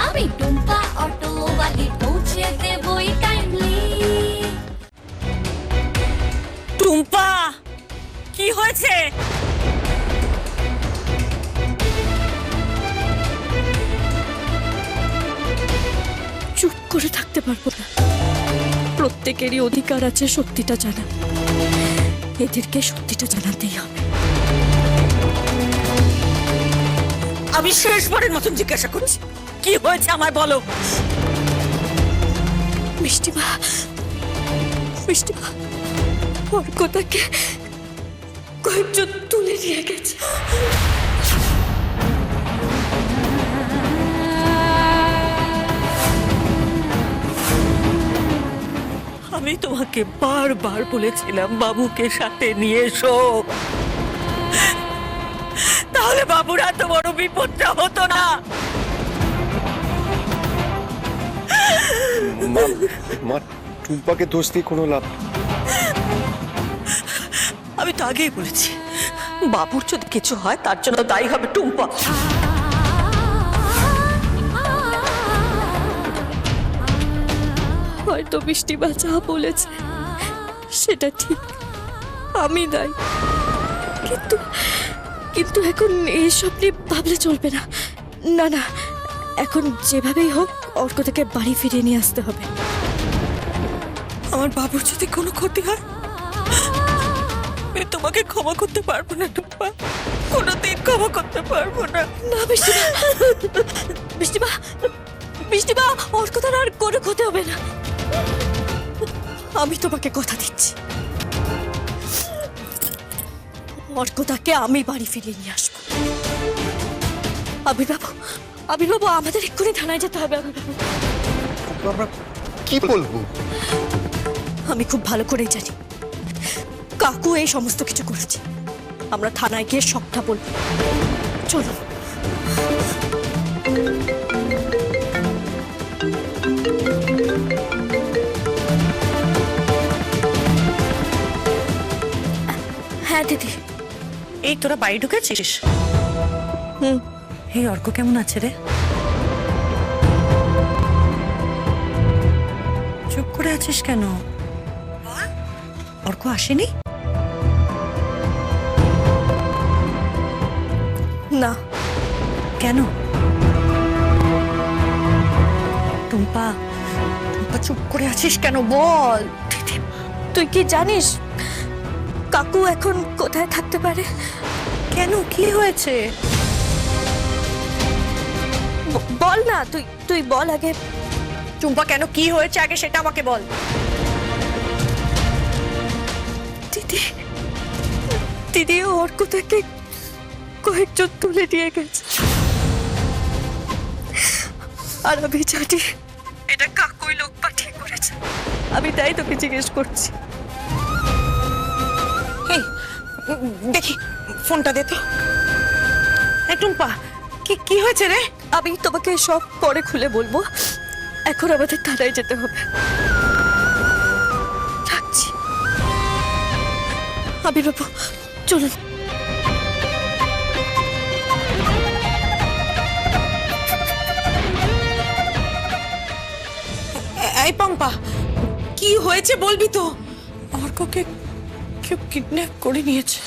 আমি টুম্পা অটোওয়ালি পৌঁছে দেবই টাইমলি। টুম্পা, কি হয়েছে? চুপ করে থাকতে পারবো না। প্রত্যেকেরই অধিকার আছে সত্যিটা জানা। এদেরকে সত্যিটা জানাতেই হবে। আমি শেষবারের মতন জিজ্ঞাসা করছি, কি হয়েছে আমায় বলো। মিষ্টিমা, মিষ্টিমা, অর্কতাকে কয়েকজন তুলে নিয়ে গেছে। আমি তোমাকে বারবার বলেছিলাম বাবুকে সাথে নিয়ে এসো, তাহলে বাবুর এত বড় বিপদটা হতো না। মা, টুম্পাকে দোষ দিয়ে কোনো লাভ। আমি তো আগেই বলেছি, বাবুর যদি কিছু হয় তার জন্য দায়ী হবে টুম্পা। হয়তো মিষ্টিমা যা বলেছে সেটা ঠিক, আমি দায়ী। কিন্তু কিন্তু এখন এইসব নিয়ে ভাবলে চলবে না। না না, এখন যেভাবেই হোক অর্কতাকে বাড়ি ফিরিয়ে নিয়ে আসতে হবে। আমার বাবুর যদি কোনো ক্ষতি হয় আমি তোমাকে ক্ষমা করতে পারবো না টুম্পা, কোনোদিন ক্ষমা করতে পারবো না। না মিষ্টিমা, মিষ্টিমা, মিষ্টিমা, অর্কতার আর কোনো ক্ষতি হবে না। আমি তোমাকে কথা দিচ্ছি, অর্কতাকে আমি বাড়ি ফিরিয়ে নিয়ে আসবো। আবির্বাবু, আবির্বাবু, আমাদের এক্ষুনি থানায় যেতে হবে। আবির্বাবু, আমরা কি বলবো? আমি খুব ভালো করেই জানি কাকু এই সমস্ত কিছু করেছে। আমরা থানায় গিয়ে সবটা বলবো। চলো। হ্যাঁ দিদি। এই তোরা বাড়ি ঢুকেছিস? এই অর্ক কেমন আছে রে? চুপ করে আছিস কেন? অর্ক আসেনি? না। কেন? টুম্পা, টুম্পা চুপ করে আছিস কেন বল। দিদি, তুই কি জানিস কাকু এখন কোথায় থাকতে পারে? কেন, কি হয়েছে? বল না, তুই বল আগে। টুম্পা, কেন, কি হয়েছে আগে সেটা আমাকে বল। দিদি, দিদি, অর্ক থেকে কয়েকজন তুলে নিয়ে গেছে। আর আমি জানি এটা কাকুই লোক পাঠিয়ে করেছে। আমি তাই তোকে জিজ্ঞেস করছি। এই দেখি ফোনটা দে তো। এই টুম্পা, কি হয়েছে রে? আমি তোমাকে সব পরে খুলে বলবো, এখন আমাদের থানায় যেতে হবে। রাখছি। আবির্বাবু, চলুন। এই পম্পা, কি হয়েছে বলবি তো? অর্ককে কেউ কিডন্যাপ করে নিয়েছে।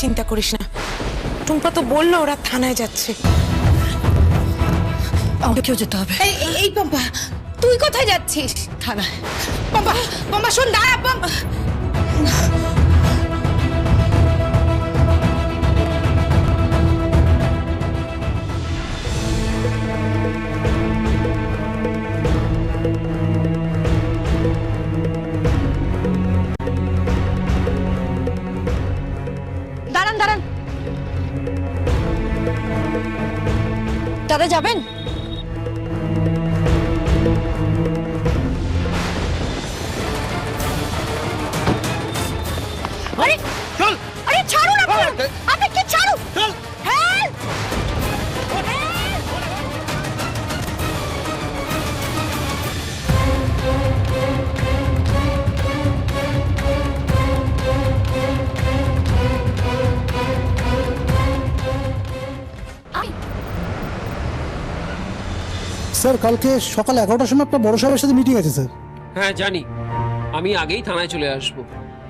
চিন্তা করিস না, টুম্পা তো বললো ওরা থানায় যাচ্ছে। আমাকেও যেতে হবে। এই পম্পা, তুই কোথায় যাচ্ছিস? থানায়। পম্পা, পম্পা শোন, দাঁড়া পম্পা। দাঁড়ান দাঁড়ান, দাদা যাবেন? আরে চল, আরে ছাড়ুন আপনারা, আপনি কি ছাড়ুন, চল। হেল্প! স্যার কালকে সকাল 11টার সময় একটা বড় সাহেবের সাথে মিটিং আছে স্যার। হ্যাঁ জানি, আমি আগেই থানায় চলে আসবো,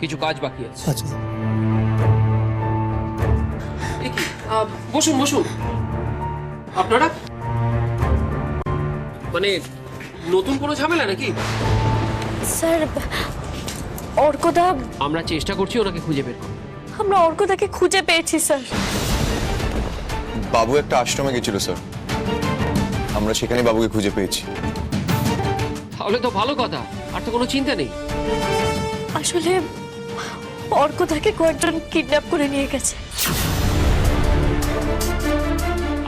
কিছু কাজ বাকি আছে। আচ্ছা এ কি, বসুন বসুন। আপনারা মানে নতুন কোনো ঝামেলা নাকি? স্যার অর্কদা, আমরা চেষ্টা করছি ওনাকে খুঁজে বের করতে। আমরা অর্কদাকে খুঁজে পেয়েছি স্যার। বাবু একটা আশ্রমে গেছিল স্যার, আমরা সেখানে বাবুকে খুঁজে পেয়েছি। তাহলে তো ভালো কথা, আর তো কোনো চিন্তা নেই। আসলে অর্কদাকে কয়েকজন কিডন্যাপ করে নিয়ে গেছে।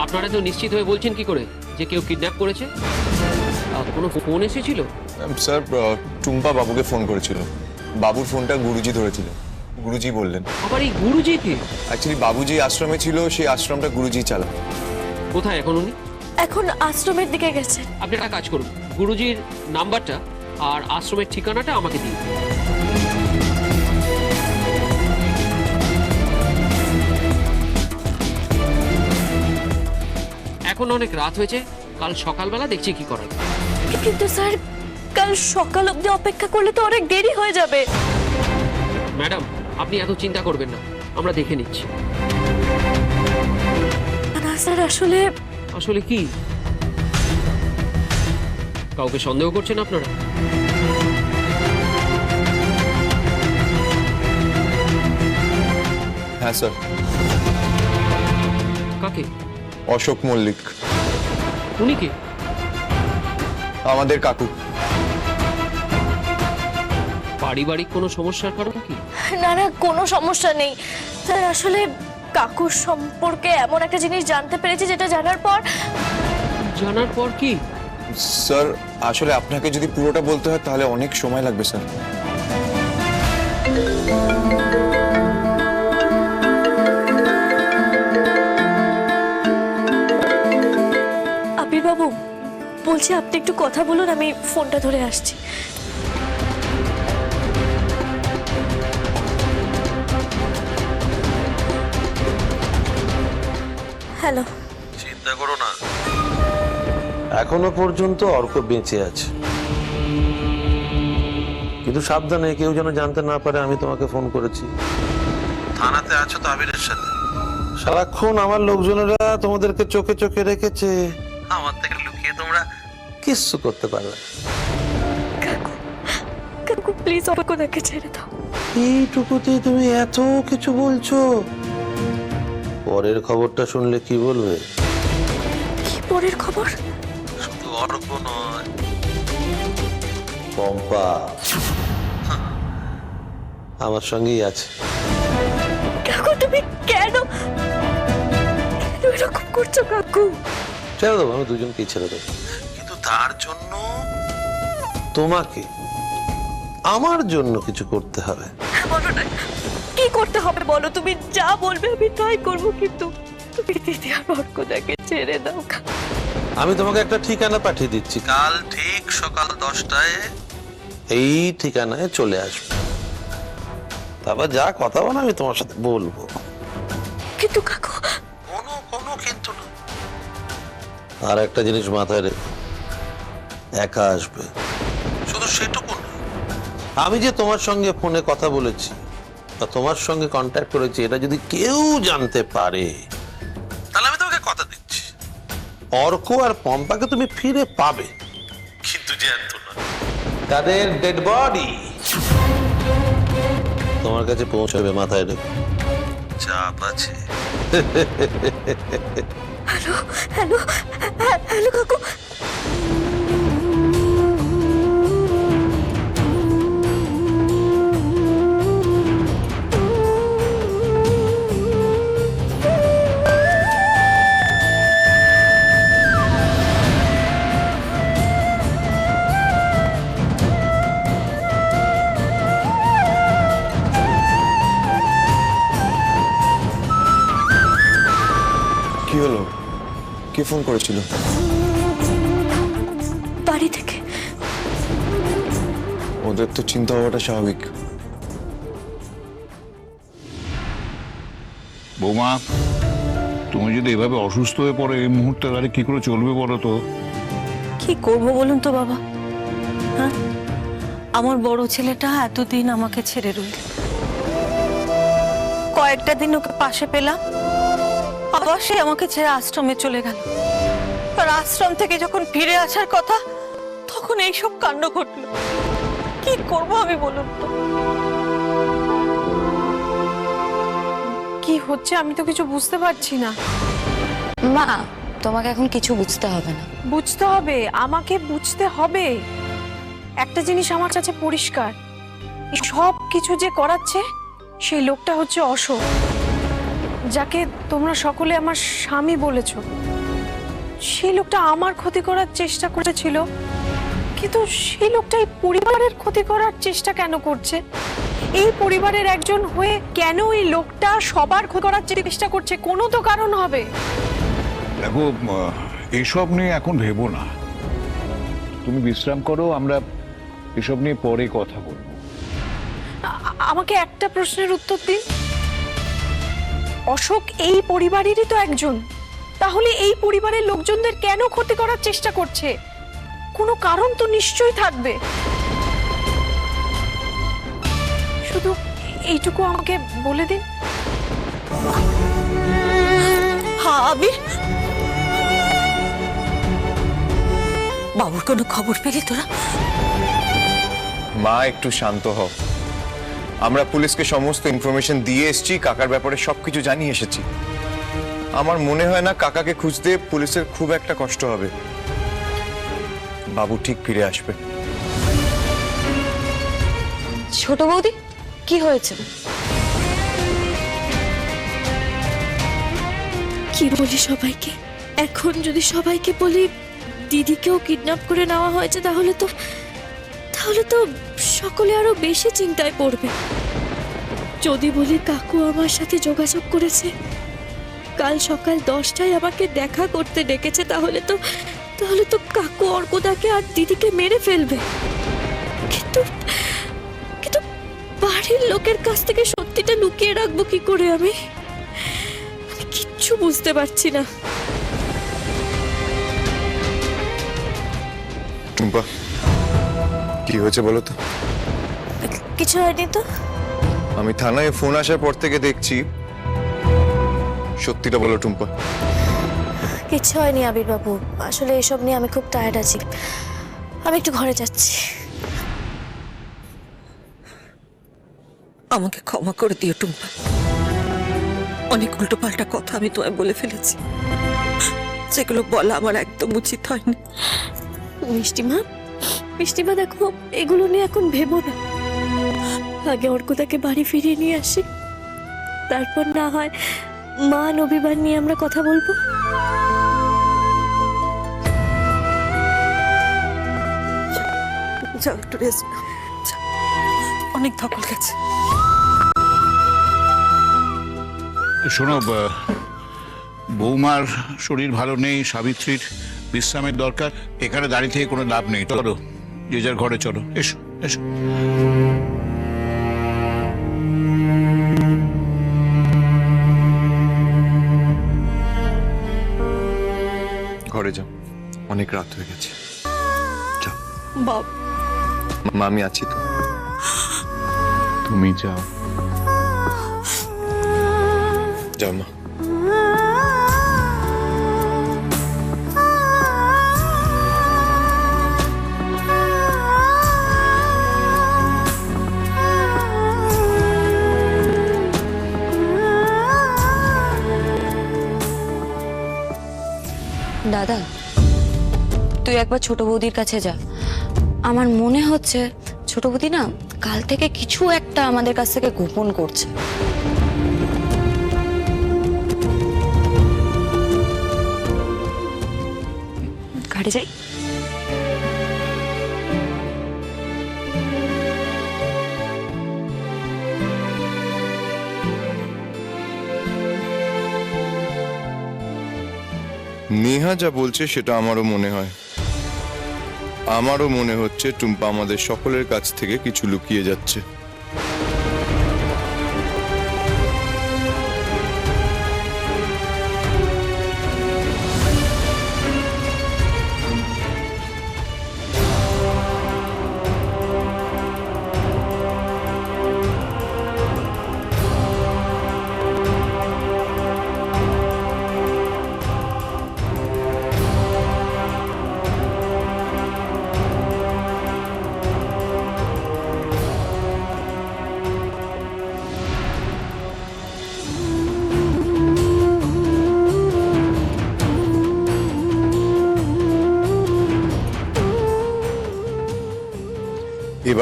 আপনারা তো নিশ্চিত হয়ে বলছেন কি করে যে কেউ কিডন্যাপ করেছে? কোনো ফোন এসেছিল? স্যার টুম্পা বাবুকে ফোন করেছিল, বাবুর ফোনটা গুরুজি ধরেছিল, গুরুজি বললেন। আবার এই গুরুজি কে? অ্যাকচুয়ালি বাবু যে আশ্রমে ছিল সেই আশ্রমটা গুরুজি চালায়। কোথায় এখন উনি? এখন আশ্রমের দিকে গেছে। আপনি একটা কাজ করুন, গুরুজির নাম্বারটা আর আশ্রমের ঠিকানাটা আমাকে দিন। এখন অনেক রাত হয়েছে, কাল সকালবেলা দেখছি কি করা যায়। কিন্তু স্যার কাল সকাল অবধি অপেক্ষা করলে তো অনেক দেরি হয়ে যাবে। ম্যাডাম আপনি এত চিন্তা করবেন না, আমরা দেখে নিচ্ছি। না স্যার আসলে আসলে কি? কাউকে সন্দেহ করছেন আপনারা? হ্যাঁ স্যার। কাকে? অশোক মল্লিক, উনি কে? আমাদের কাকু। পারিবারিক কোনো সমস্যার কারণ কি? না না কোনো সমস্যা নেই স্যার। আসলে কাকুর সম্পর্কে এমন একটা জিনিস জানতে পেরেছি যেটা জানার পর কি? স্যার আসলে আপনাকে যদি পুরোটা বলতে হয় তাহলে অনেক সময় লাগবে স্যার। আবির বাবু বলছি আপনি একটু কথা বলুন, আমি ফোনটা ধরে আসছি। হ্যালো। চিন্তা করো না, এখনো পর্যন্ত অর্ক বেঁচে আছে, কিন্তু সাবধানে কেউ যেন জানতে না পারে আমি তোমাকে ফোন করেছি। থানাতে আছো তো আবিরের সাথে, সারাক্ষণ আমার লোকজনেরা তোমাদেরকে চোখে চোখে রেখেছে, আমার থেকে লুকিয়ে তোমরা কিচ্ছু করতে পারবে না। কাকু কাকু প্লিজ অর্কদাকে ছেড়ে দাও। এইটুকুতে তুমি এত কিছু বলছো, পরের খবরটা শুনলে কি বলবে? কি পরের খবর? শুধু অর্ক নয়, পম্পা আমার সঙ্গেই আছে। কাকু তুমি কেন এরকম করছো কাকু? ছেড়ে দেবো, আমি দুজনকেই ছেড়ে দেবো, কিন্তু তার জন্য তোমাকে আমার জন্য কিছু করতে হবে। বলো না কি করতে হবে বলো, তুমি যা বলবে আমি তাই করবো, কিন্তু তুমি দিদি আর অর্কদাকে ছেড়ে দাও। আমি তোমাকে একটা ঠিকানা পাঠিয়ে দিচ্ছি, কাল ঠিক সকাল 10টায় এই ঠিকানায় চলে আসবে, তারপর যা কথা বলো আমি তোমার সাথে বলবো। কিন্তু কাকু কোনো কিন্তু না। আর একটা জিনিস মাথায় রেখো, একা আসবে, শুধু সেটুকু না, আমি যে তোমার সঙ্গে ফোনে কথা বলেছি বা তোমার সঙ্গে কন্ট্যাক্ট করেছি এটা যদি কেউ জানতে পারে তাহলে আমি তোমাকে কথা দিচ্ছি অর্ক আর পম্পাকে তুমি ফিরে পাবে, কিন্তু জ্যান্ত না, তাদের ডেড বডি তোমার কাছে পৌঁছাবে, মাথায় রেখো। চাপ আছে। হ্যালো হ্যালো হ্যালো কাকু। কি হলো? কে ফোন করেছিল? বাড়ি থেকে। ওদের তো চিন্তা হওয়াটা স্বাভাবিক। বৌমা, তুমি যদি এভাবে অসুস্থ হয়ে পড়ো এই মুহূর্তে, তাহলে কি করে চলবে বলো তো? কি কি করব বলুন তো বাবা? হ্যাঁ, আমার বড় ছেলেটা এতদিন আমাকে ছেড়ে রইল, কয়েকটা দিন ওকে পাশে পেলাম, আবার সে আমাকে ছেড়ে আশ্রমে চলে গেল। আর আশ্রম থেকে যখন ফিরে আসার কথা, তখন এইসব কাণ্ড ঘটলো। কি করব আমি বলুন তো? কি হচ্ছে আমি তো কিছু বুঝতে পারছি না। মা, তোমাকে এখন কিছু বুঝতে হবে না। বুঝতে হবে, আমাকে বুঝতে হবে। একটা জিনিস আমার কাছে পরিষ্কার, এই সব কিছু যে করাচ্ছে সেই লোকটা হচ্ছে অশোক, যাকে তোমরা সকলে আমার স্বামী বলেছ। সেই লোকটা আমার ক্ষতি করার চেষ্টা করেছিল, কিন্তু সেই লোকটা এই পরিবারের ক্ষতি করার চেষ্টা কেন করছে? এই পরিবারের একজন হয়ে কেন এই লোকটা সবার ক্ষতি করার চেষ্টা করছে? কোনো তো কারণ হবে। দেখো, এইসব নিয়ে এখন ভেবো না, তুমি বিশ্রাম করো, আমরা এসব নিয়ে পরে কথা বলবো। আমাকে একটা প্রশ্নের উত্তর দিন। অশোক এই পরিবারেরই তো একজন, তাহলে এই পরিবারের লোকজনদের কেন ক্ষতি করার চেষ্টা করছে? কোনো কারণ তো নিশ্চয়ই থাকবে। শুধু এইটুকু আমাকে বলে দিন। হ্যাঁ, আবির, বাবুর কোনো খবর পেলি তোরা? মা একটু শান্ত হও। আমরা পুলিশকে সমস্ত ইনফরমেশন দিয়ে এসেছি, কাকার ব্যাপারে সবকিছু জানিয়ে এসেছি। আমার মনে হয় না কাকাকে খুঁজতে পুলিশের খুব একটা কষ্ট হবে। বাবু ঠিক ফিরে আসবে। ছোট বৌদি, কি হয়েছে? কি বলি সবাইকে? এখন যদি সবাইকে বলি দিদিকেও কিডন্যাপ করে নেওয়া হয়েছে, তাহলে তো সকলে আরো বেশি চিন্তায় পড়বে। যদি বলি কাকু আমার সাথে যোগাযোগ করেছে, কাল সকাল 10টায় আমাকে দেখা করতে ডেকেছে, তাহলে তো কাকু অর্কদাকে আর দিদিকে মেরে ফেলবে। কিন্তু বাড়ির লোকের কাছ থেকে সত্যিটা লুকিয়ে রাখবো কি করে? আমি কিচ্ছু বুঝতে পারছি না। টুম্পা, কি হয়েছে বলো তো? কিছু হয়নি তো। আমি থানায় ফোন আসার পর থেকে দেখছি। সত্যিটা বলো টুম্পা। কিছু হয়নি আবির বাবু, আসলে এসব নিয়ে আমি খুব টায়ার্ড আছি। আমি একটু ঘরে যাচ্ছি। আমাকে ক্ষমা করে দিও টুম্পা, অনেক উল্টোপাল্টা কথা আমি তোমায় বলে ফেলেছি, যেগুলো বলা আমার একদম উচিত হয়নি। মিষ্টিমা দেখো, এগুলো নিয়ে এখন ভেবো না। আগে অর্কদাকে বাড়ি ফিরিয়ে নিয়ে আসি, তারপর না হয় মান অভিমান নিয়ে আমরা কথা বলবো। যাও, একটু রেস্ট নাও, যাও। অনেক ধকল গেছে। শোনো, বৌমার শরীর ভালো নেই, সাবিত্রীর বিশ্রামের দরকার। এখানে দাঁড়িয়ে থেকে কোনো লাভ নেই, চলো যে যার ঘরে চলো। এসো এসো। ঘরে যাও, অনেক রাত হয়ে গেছে। যাও। বাপ, মা, আমি আছি তো। তুমি যাও। যাও মা। দাদা, তুই একবার ছোট বৌদির কাছে যা। আমার মনে হচ্ছে ছোট বৌদি না কাল থেকে কিছু একটা আমাদের কাছ থেকে গোপন করছে। ঘাটে যাই। নেহা যা বলছে সেটা আমারও মনে হয়। আমারও মনে হচ্ছে টুম্পা আমাদের সকলের কাছ থেকে কিছু লুকিয়ে যাচ্ছে।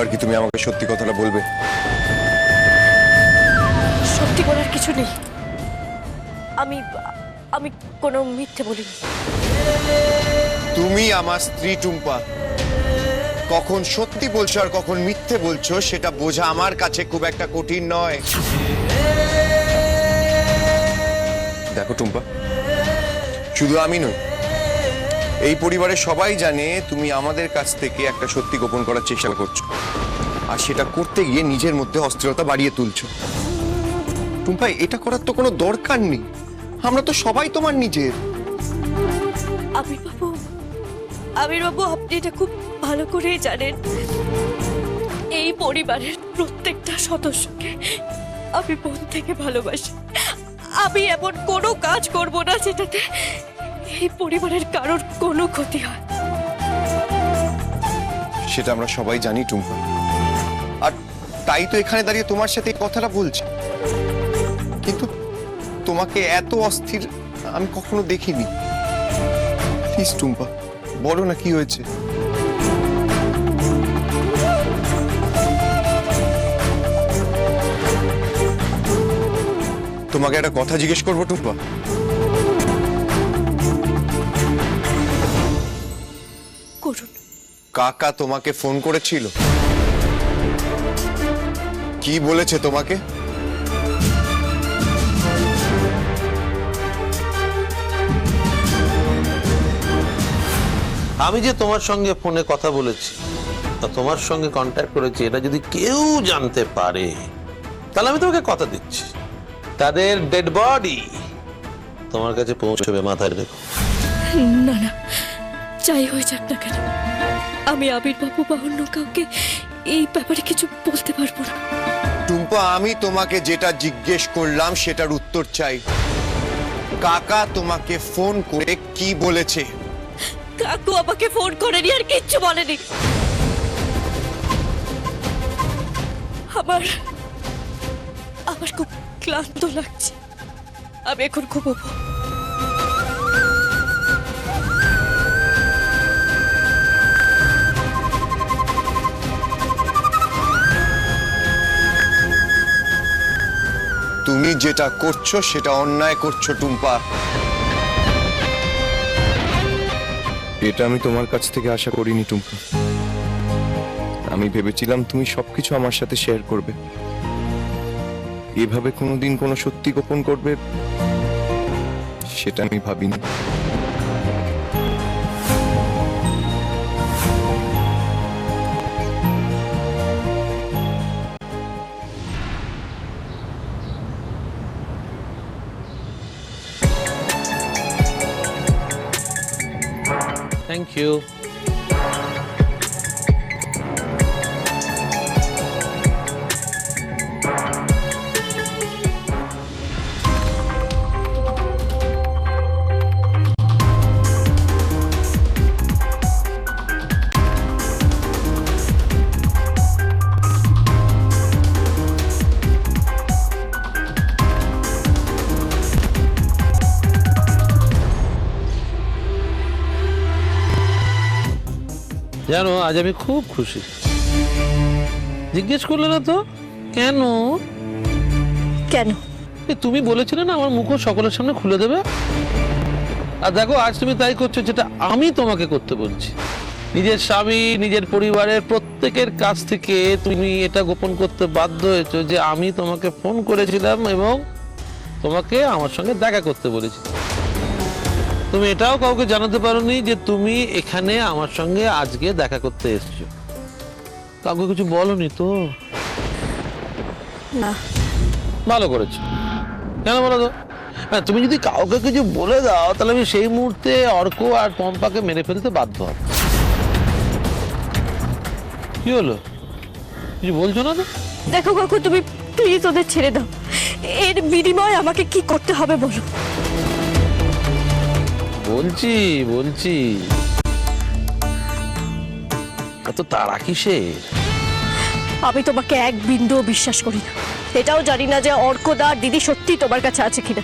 এবার কি তুমি আমাকে সত্যি কথাটা বলবে? সত্যি বলার কিছু নেই। আমি আমি কোনো মিথ্যে বলিনি। তুমি আমার স্ত্রী টুম্পা, কখন সত্যি বলছো আর কখন মিথ্যে বলছো সেটা বোঝা আমার কাছে খুব একটা কঠিন নয়। দেখো টুম্পা, শুধু আমি নই, এই পরিবারের সবাই জানে তুমি আমাদের কাছ থেকে একটা সত্যি গোপন করার চেষ্টা করছো, আর সেটা করতে গিয়ে নিজের মধ্যে অস্থিরতা বাড়িয়ে তুলছো। টুম্পা, এটা করার তো কোনো দরকার নেই, আমরা তো সবাই তোমার নিজের। আমির বাবু, আপনি এটা খুব ভালো করেই জানেন, এই পরিবারের প্রত্যেকটা সদস্যকে আমি মন থেকে ভালোবাসি। আমি এমন কোনো কাজ করব না যেটাতে এই পরিবারের কারোর কোনো ক্ষতি হয়। সেটা আমরা সবাই জানি টুম্পা, আর তাই তো এখানে দাঁড়িয়ে তোমার সাথে এই কথাটা বলছি। কিন্তু তোমাকে এত অস্থির আমি কখনো দেখিনি। প্লিজ টুম্পা, বলো না কি হয়েছে। তোমাকে একটা কথা জিজ্ঞেস করবো টুম্পা? করুন। কাকা তোমাকে ফোন করেছিল? কি বলেছে তোমাকে? আমি যে তোমার সঙ্গে ফোনে কথা বলেছি, তোমার সঙ্গে কন্ট্যাক্ট করেছি, এটা যদি কেউ জানতে পারে তাহলে আমি তোমাকে কথা দিচ্ছি, তাদের ডেড বডি তোমার কাছে পৌঁছবে, মাথায় রেখো। না না, যাই হয়ে যাক না কেন, আমি আবির বাবু বা অন্য কাউকে এই ব্যাপারে কিছু বলতে পারবো না। টুম্পা, আমি তোমাকে যেটা জিজ্ঞেস করলাম সেটার উত্তর চাই। কাকা তোমাকে ফোন করে কি বলেছে? কাকু আমাকে ফোন করেনি, আর কিচ্ছু বলেনি। আমার খুব ক্লান্ত লাগছে, আমি এখন ঘুমোবো। তুমি যেটা করছো সেটা অন্যায় করছো টুম্পা। এটা আমি তোমার কাছ থেকে আশা করিনি টুম্পা। আমি ভেবেছিলাম তুমি সবকিছু আমার সাথে শেয়ার করবে, এভাবে কোনোদিন কোনো সত্যি গোপন করবে সেটা আমি ভাবিনি। Thank you. জানো, আজ আমি খুব খুশি। জিজ্ঞেস করলে না তো কেন? কেন? তুমি বলেছিলে না আমার মুখও সকলের সামনে খুলে দেবে, আর দেখো আজ তুমি তাই করছো, যেটা আমি তোমাকে করতে বলছি। নিজের স্বামী, নিজের পরিবারের প্রত্যেকের কাছ থেকে তুমি এটা গোপন করতে বাধ্য হয়েছো যে আমি তোমাকে ফোন করেছিলাম এবং তোমাকে আমার সঙ্গে দেখা করতে বলেছি। তুমি এটাও কাউকে জানাতে পারোনি যে তুমি এখানে আমার সঙ্গে আজকে দেখা করতে এসেছো। কাউকে কিছু বলনি তো? না। ভালো করেছো। কেন বলো তো? হ্যাঁ, তুমি যদি কাউকে কিছু বলে দাও তাহলে আমি সেই মুহূর্তে অর্ক আর পম্পাকে মেরে ফেলতে বাধ্য হব। কি হলো, কিছু বলছো না তো? দেখো কাকু, তুমি প্লিজ ওদের ছেড়ে দাও। এর বিনিময়ে আমাকে কি করতে হবে বলো। বলছি এত তাড়া কিসের? আমি তোমাকে এক বিন্দুও বিশ্বাস করি না। এটাও জানি না যে অর্কদা আর দিদি সত্যি তোমার কাছে আছে কিনা।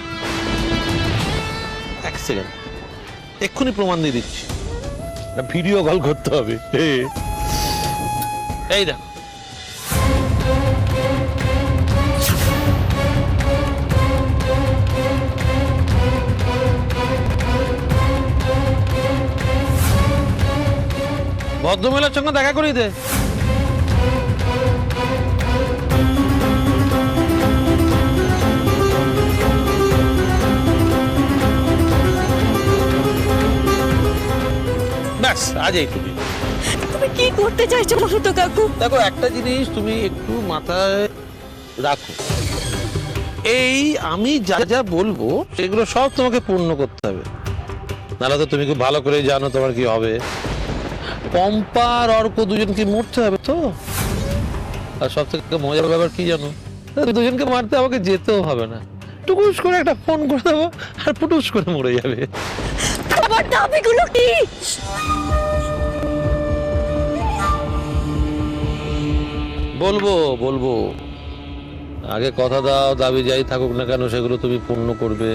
এক সেকেন্ড, এক্ষুনি প্রমাণ দিয়ে দিচ্ছি। ভিডিও কল করতে হবে। এই দেখো, ভদ্রমহিলার সঙ্গে দেখা করিয়ে দে। ব্যাস আজ এইটুকু। তুমি কি করতে চাইছো বলো তো কাকু? দেখো, একটা জিনিস তুমি একটু মাথায় রাখো, এই আমি যা যা বলবো সেগুলো সব তোমাকে পূর্ণ করতে হবে, নাহলে তো তুমি খুব ভালো করে জানো তোমার কি হবে। পম্পা আর অর্ক দুজনকে মরতে হবে তো। আর সব থেকে মজার ব্যাপার কি জানো, দুজনকে মারতে আমাকে যেতেও হবে না, টুকুস করে একটা ফোন করে দেবো আর পুটুস করে মরে যাবে। আমার দাবিগুলো কি? বলবো বলবো, আগে কথা দাও, দাবি যাই থাকুক না কেন সেগুলো তুমি পূর্ণ করবে।